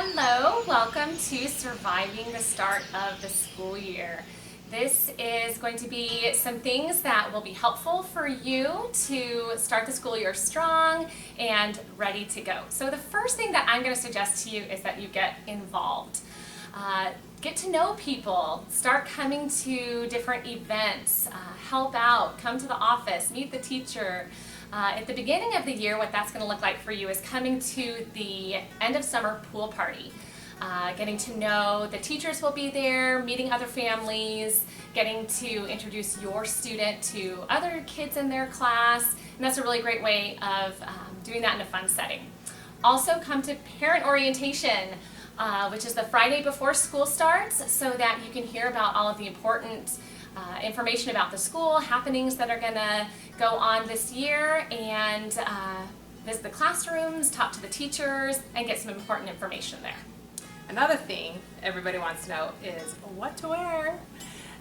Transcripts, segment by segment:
Hello, welcome to Surviving the Start of the School Year. This is going to be some things that will be helpful for you to start the school year strong and ready to go. So the first thing that I'm going to suggest to you is that you get involved. Get to know people, start coming to different events, help out, come to the office, meet the teacher. At the beginning of the year, what that's going to look like for you is coming to the end of summer pool party. Getting to know the teachers will be there, meeting other families, getting to introduce your student to other kids in their class, and that's a really great way of doing that in a fun setting. Also come to parent orientation, which is the Friday before school starts, so that you can hear about all of the important information about the school, happenings that are going to go on this year, and visit the classrooms, talk to the teachers, and get some important information there. Another thing everybody wants to know is what to wear.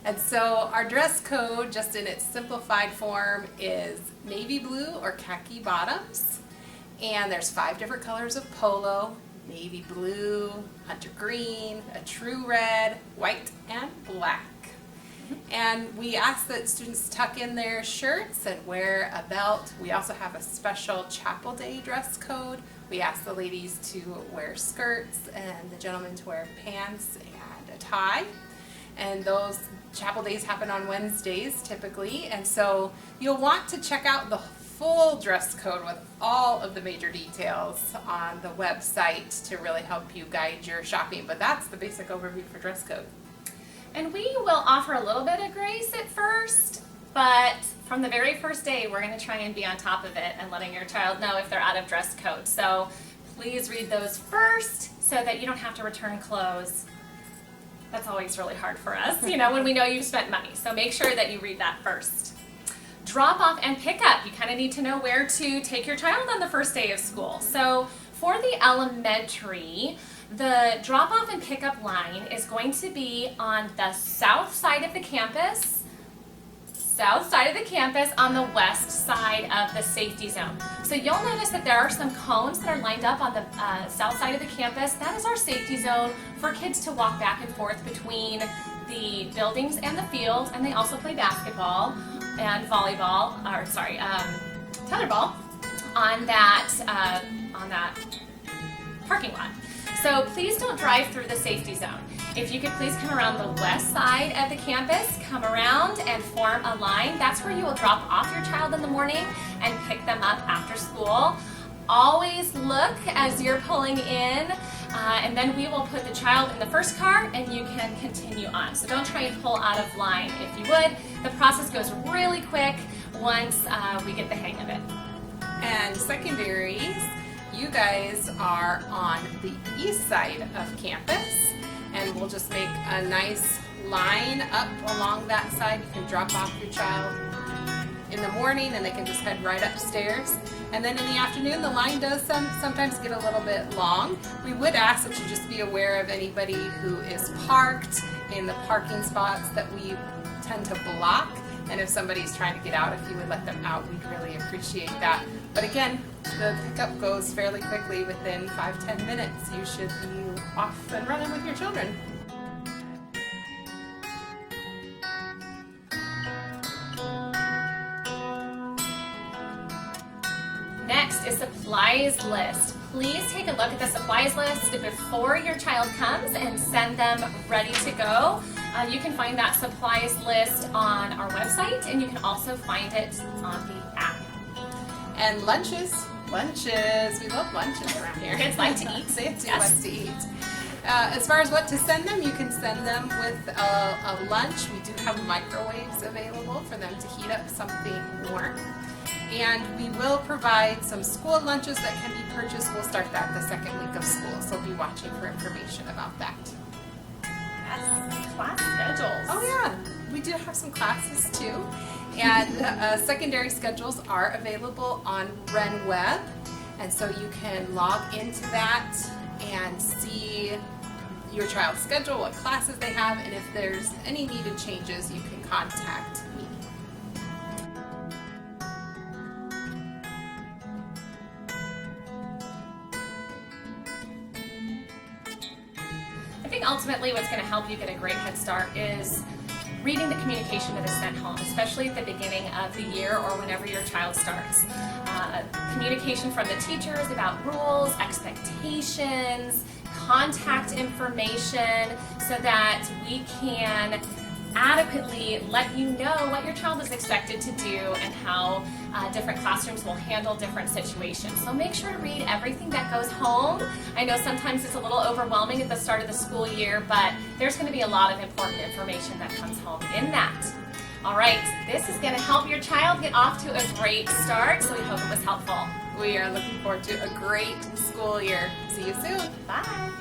And so our dress code, just in its simplified form, is navy blue or khaki bottoms. And there's 5 different colors of polo: navy blue, hunter green, a true red, white, and black. And we ask that students tuck in their shirts and wear a belt. We also have a special chapel day dress code. We ask the ladies to wear skirts and the gentlemen to wear pants and a tie. And those chapel days happen on Wednesdays typically. And so you'll want to check out the full dress code with all of the major details on the website to really help you guide your shopping. But that's the basic overview for dress code. And we will offer a little bit of grace at first, but from the very first day, we're going to try and be on top of it and letting your child know if they're out of dress code. So please read those first so that you don't have to return clothes. That's always really hard for us, when we know you've spent money. So make sure that you read that first. Drop off and pick up. You kind of need to know where to take your child on the first day of school. So for the elementary, the drop-off and pickup line is going to be on the south side of the campus on the west side of the safety zone. So you'll notice that there are some cones that are lined up on the south side of the campus. That is our safety zone for kids to walk back and forth between the buildings and the field, and they also play basketball and volleyball, tetherball on that parking lot. So please don't drive through the safety zone. If you could please come around the west side of the campus, come around and form a line. That's where you will drop off your child in the morning and pick them up after school. Always look as you're pulling in, and then we will put the child in the first car and you can continue on. So don't try and pull out of line if you would. The process goes really quick once we get the hang of it. And secondaries, you guys are on the east side of campus, and we'll just make a nice line up along that side. You can drop off your child in the morning and they can just head right upstairs. And then in the afternoon, the line does sometimes get a little bit long. We would ask that you just be aware of anybody who is parked in the parking spots that we tend to block. And if somebody's trying to get out, if you would let them out, we'd really appreciate that. But again, the pickup goes fairly quickly. Within 5-10 minutes, you should be off and running with your children. Next is supplies list. Please take a look at the supplies list before your child comes and send them ready to go. You can find that supplies list on our website, and you can also find it on the app. And lunches. We love lunches around here. Kids like to eat. They do Yes. like to eat. As far as what to send them, you can send them with a lunch. We do have microwaves available for them to heat up something warm. And we will provide some school lunches that can be purchased. We'll start that the second week of school, so be watching for information about that. Yes, class schedules. Oh yeah, we do have some classes too. And secondary schedules are available on Ren Web. And so you can log into that and see your child's schedule, what classes they have, and if there's any needed changes, you can contact me. think ultimately what's going to help you get a great head start is reading the communication that is sent home, especially at the beginning of the year or whenever your child starts. Communication from the teachers about rules, expectations, contact information, so that we can adequately let you know what your child is expected to do and how different classrooms will handle different situations. So make sure to read everything that goes home. I know sometimes it's a little overwhelming at the start of the school year, but there's going to be a lot of important information that comes home in that. All right, this is going to help your child get off to a great start, so we hope it was helpful. We are looking forward to a great school year. See you soon. Bye.